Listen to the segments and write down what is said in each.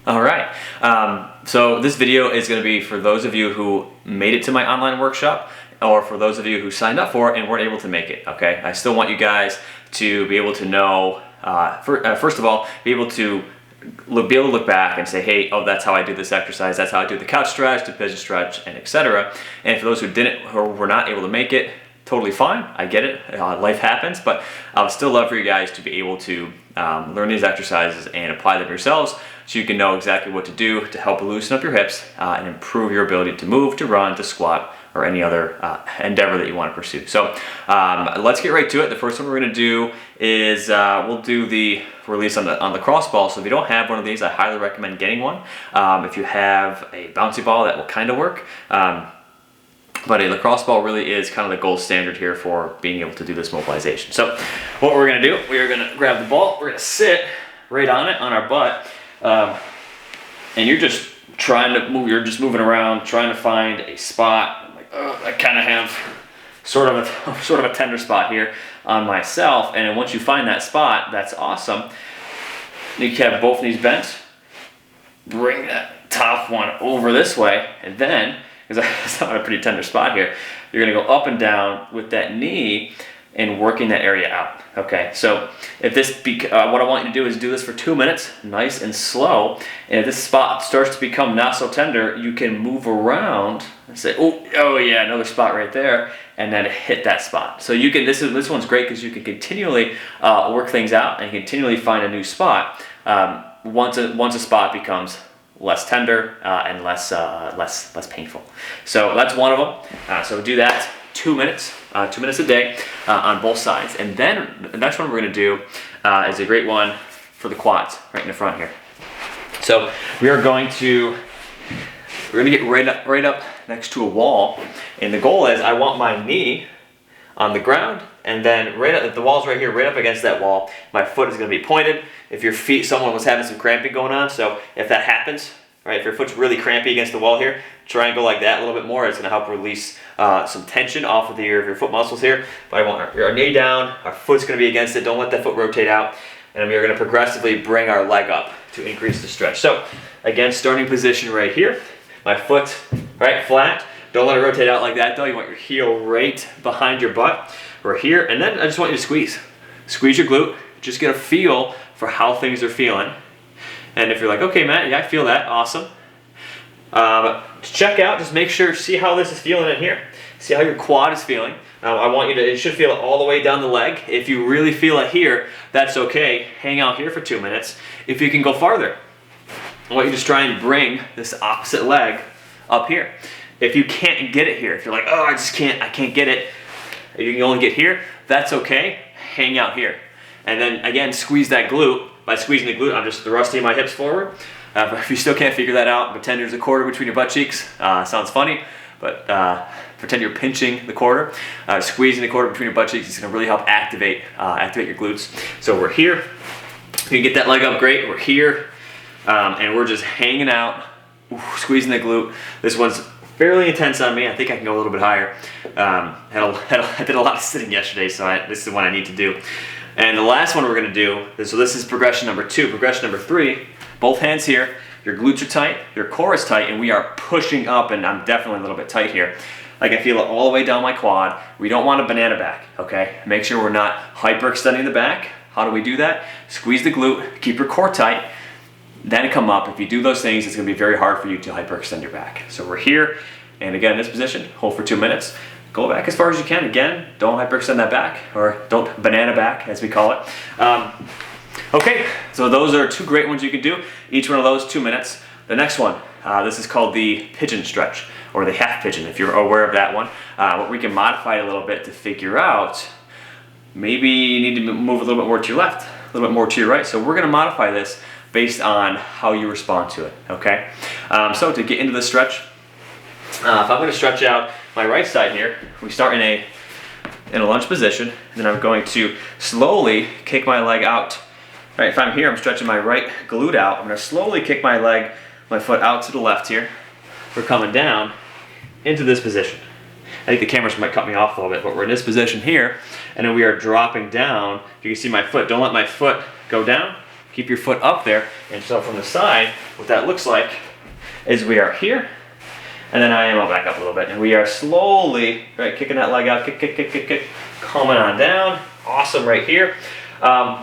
All right, so this video is going to be for those of you who made it to my online workshop, or for those of you who signed up for it and weren't able to make it, okay? I still want you guys to be able to know, first of all, be able to look back and say, hey, oh, that's how I do this exercise, that's how I do the couch stretch, the pigeon stretch, and etc. And for those who didn't or were not able to make it, totally fine, I get it, life happens, but I would still love for you guys to be able to learn these exercises and apply them yourselves so you can know exactly what to do to help loosen up your hips and improve your ability to move, to run, to squat, or any other endeavor that you want to pursue. So let's get right to it. The first one we're going to do is we'll do the release on the cross ball. So if you don't have one of these, I highly recommend getting one. If you have a bouncy ball, that will kind of work. But a lacrosse ball really is kind of the gold standard here for being able to do this mobilization. So what we're going to do, we are going to grab the ball, we're going to sit right on it, on our butt, and you're just trying to move, you're just moving around, trying to find a spot. I'm like, oh, I kind of have sort of a tender spot here on myself, and then once you find that spot, that's awesome. You can have both knees bent, bring that top one over this way, and then, because I'm in a pretty tender spot here, you're going to go up and down with that knee and working that area out. Okay, so if this, what I want you to do is do this for 2 minutes, nice and slow. And if this spot starts to become not so tender, you can move around and say, oh yeah, another spot right there, and then hit that spot. So you can, this one's great because you can continually work things out and continually find a new spot once a spot becomes less tender and less painful. So that's one of them. So do that 2 minutes, 2 minutes a day on both sides. And then the next one we're going to do is a great one for the quads, right in the front here. So we're going to get right up next to a wall, and the goal is I want my knee on the ground, and then the wall's right here, right up against that wall. My foot is going to be pointed. If your feet, someone was having some cramping going on, so if that happens, right, if your foot's really crampy against the wall here, try and go like that a little bit more. It's going to help release some tension off of your foot muscles here. But I want our knee down, our foot's going to be against it. Don't let that foot rotate out. And we are going to progressively bring our leg up to increase the stretch. So again, starting position right here. My foot right flat. Don't let it rotate out like that though. You want your heel right behind your butt. We're here. And then I just want you to squeeze. Squeeze your glute. Just get a feel for how things are feeling. And if you're like, okay, Matt, yeah, I feel that, awesome. Check out, just make sure, see how this is feeling in here. See how your quad is feeling. I want you to, it should feel it all the way down the leg. If you really feel it here, that's okay. Hang out here for 2 minutes. If you can go farther, I want you to just try and bring this opposite leg up here. If you can't get it here, if you're like, oh, I can't get it, you can only get here, that's okay. Hang out here. And then again, squeeze that glute. By squeezing the glute, I'm just thrusting my hips forward. If you still can't figure that out, pretend there's a quarter between your butt cheeks. Sounds funny, but pretend you're pinching the quarter. Squeezing the quarter between your butt cheeks is going to really help activate your glutes. So we're here. You can get that leg up, great. We're here, and we're just hanging out, squeezing the glute. This one's fairly intense on me. I think I can go a little bit higher. I did a lot of sitting yesterday, so this is the one I need to do. And the last one we're going to do, so this is progression number 2. Progression number 3, both hands here, your glutes are tight, your core is tight, and we are pushing up, and I'm definitely a little bit tight here. I can feel it all the way down my quad. We don't want a banana back, okay? Make sure we're not hyperextending the back. How do we do that? Squeeze the glute, keep your core tight, then come up. If you do those things, it's going to be very hard for you to hyperextend your back. So we're here, and again, in this position, hold for 2 minutes. Go back as far as you can. Again, don't hyperextend that back, or don't banana back, as we call it. Okay, so those are 2 great ones you can do. Each one of those, 2 minutes. The next one, this is called the pigeon stretch, or the half pigeon, if you're aware of that one. But we can modify it a little bit to figure out, maybe you need to move a little bit more to your left, a little bit more to your right. So we're going to modify this based on how you respond to it, okay? So to get into the stretch, if I'm going to stretch out my right side here, we start in a lunge position, and then I'm going to slowly kick my leg out. Right, if I'm here, I'm stretching my right glute out. I'm going to slowly kick my foot out to the left here. We're coming down into this position. I think the cameras might cut me off a little bit, but we're in this position here, and then we are dropping down. If you can see my foot, don't let my foot go down. Keep your foot up there, and so from the side, what that looks like is we are here, and then I'll back up a little bit, and we are slowly, right, kicking that leg out, kick, coming on down. Awesome right here.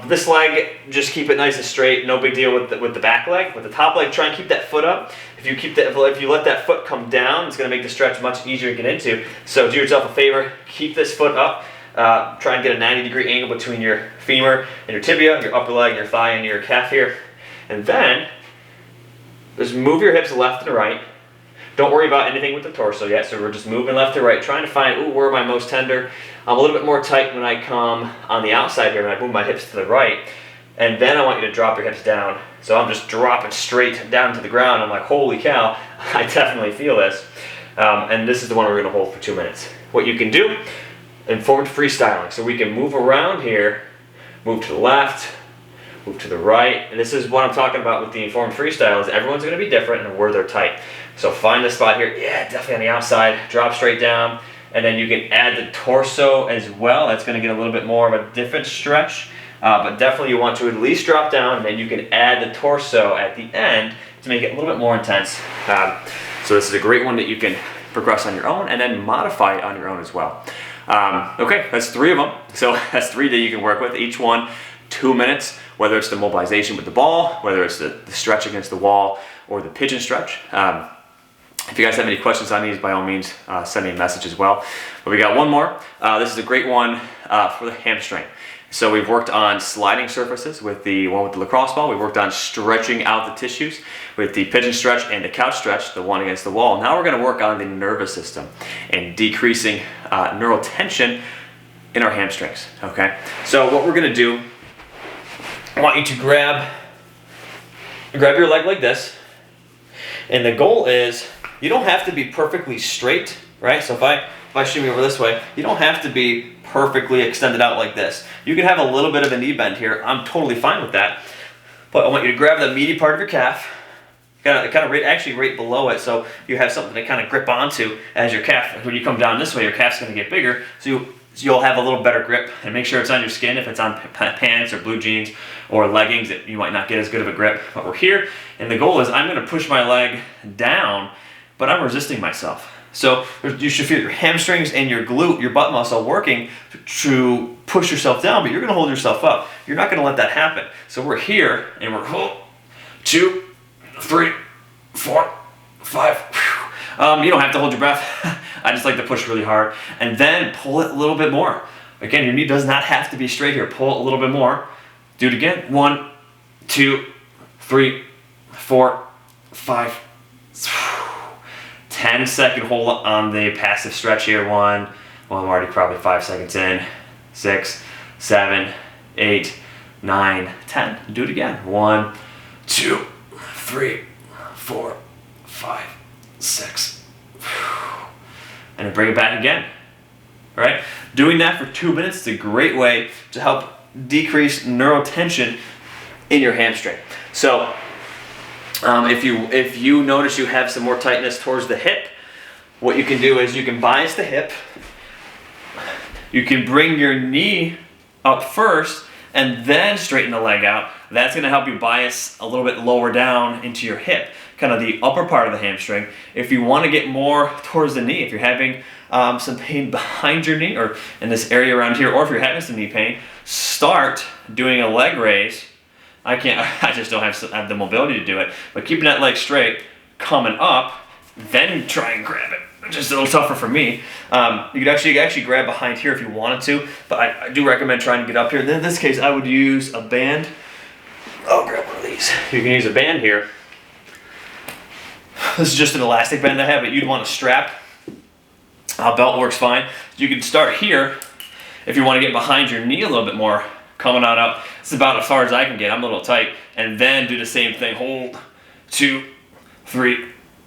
This leg, just keep it nice and straight. No big deal with the back leg. With the top leg, try and keep that foot up. If you let that foot come down, it's going to make the stretch much easier to get into. So do yourself a favor, keep this foot up. Try and get a 90-degree angle between your femur and your tibia, your upper leg, your thigh, and your calf here. And then just move your hips left and right. Don't worry about anything with the torso yet, so we're just moving left to right, trying to find, ooh, where am I most tender? I'm a little bit more tight when I come on the outside here, when I move my hips to the right. And then I want you to drop your hips down. So I'm just dropping straight down to the ground. I'm like, holy cow, I definitely feel this. And this is the one we're gonna hold for 2 minutes. What you can do, informed freestyling. So we can move around here, move to the left, move to the right. And this is what I'm talking about with the informed freestyle, is everyone's gonna be different and where they're tight. So find the spot here, yeah, definitely on the outside, drop straight down, and then you can add the torso as well. That's gonna get a little bit more of a different stretch, but definitely you want to at least drop down, and then you can add the torso at the end to make it a little bit more intense. So this is a great one that you can progress on your own and then modify it on your own as well. Okay, that's 3 of them. So that's 3 that you can work with, each one 2 minutes, whether it's the mobilization with the ball, whether it's the stretch against the wall, or the pigeon stretch. If you guys have any questions on these, by all means, send me a message as well. But we got one more. This is a great one for the hamstring. So we've worked on sliding surfaces with the one with the lacrosse ball. We've worked on stretching out the tissues with the pigeon stretch and the couch stretch, the one against the wall. Now we're gonna work on the nervous system and decreasing neural tension in our hamstrings, okay? So what we're gonna do, I want you to grab your leg like this. And the goal is, you don't have to be perfectly straight, right? So if I shimmy over this way, you don't have to be perfectly extended out like this. You can have a little bit of a knee bend here. I'm totally fine with that. But I want you to grab the meaty part of your calf, actually right below it, so you have something to kind of grip onto as your calf. When you come down this way, your calf's gonna get bigger, so you'll have a little better grip, and make sure it's on your skin. If it's on pants or blue jeans or leggings, that you might not get as good of a grip. But we're here, and the goal is I'm gonna push my leg down, but I'm resisting myself. So you should feel your hamstrings and your glute, your butt muscle working to push yourself down, but you're gonna hold yourself up. You're not gonna let that happen. So we're here, and we're 2, 3, 4, 5. You don't have to hold your breath. I just like to push really hard, and then pull it a little bit more. Again, your knee does not have to be straight here. Pull it a little bit more. Do it again. 1, 2, 3, 4, 5. 10-second hold on the passive stretch here. 1, well, I'm already probably 5 seconds in. 6, 7, 8, 9, 10. Do it again. 1, 2, 3, 4, 5, 6. And then bring it back again. All right? Doing that for 2 minutes is a great way to help decrease neural tension in your hamstring. So if you notice you have some more tightness towards the hip, what you can do is you can bias the hip. You can bring your knee up first and then straighten the leg out. That's gonna help you bias a little bit lower down into your hip, kind of the upper part of the hamstring. If you wanna get more towards the knee, if you're having some pain behind your knee or in this area around here, or if you're having some knee pain, start doing a leg raise. I just don't have the mobility to do it, but keeping that leg straight, coming up, then try and grab it. Just a little tougher for me. You could actually grab behind here if you wanted to, but I do recommend trying to get up here. In this case, I would use a band. I'll grab one of these. You can use a band here. This is just an elastic band I have, but you'd want a strap. A belt works fine. You can start here if you want to get behind your knee a little bit more, coming on up. It's about as far as I can get. I'm a little tight. And then do the same thing. Hold, 2, 3,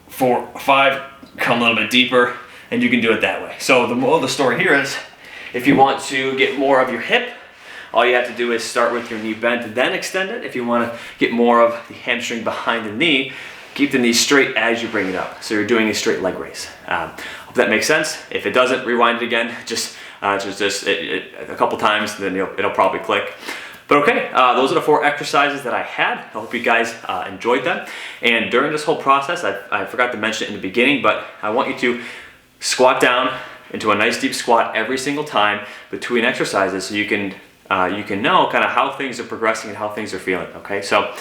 4, 5. Come a little bit deeper, and you can do it that way. So the moral of the story here is, if you want to get more of your hip, all you have to do is start with your knee bent and then extend it. If you want to get more of the hamstring behind the knee, keep the knee straight as you bring it up. So you're doing a straight leg raise. Hope that makes sense. If it doesn't, rewind it again. Just a couple times, then it'll probably click. But okay, those are the 4 exercises that I had. I hope you guys enjoyed them. And during this whole process, I forgot to mention it in the beginning, but I want you to squat down into a nice deep squat every single time between exercises, so you can know kind of how things are progressing and how things are feeling. Okay, so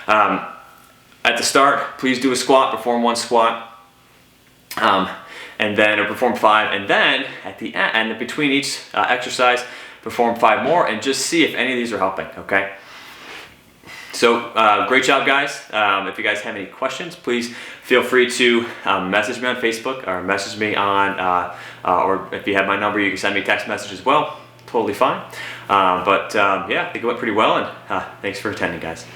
at the start, please do a squat, perform 1 squat, and then perform 5, and then at the end, between each exercise, perform 5 more, and just see if any of these are helping. Okay. So great job, guys. If you guys have any questions, please feel free to message me on Facebook or message me on, or if you have my number, you can send me a text message as well. Totally fine. Yeah, I think it went pretty well, and thanks for attending, guys.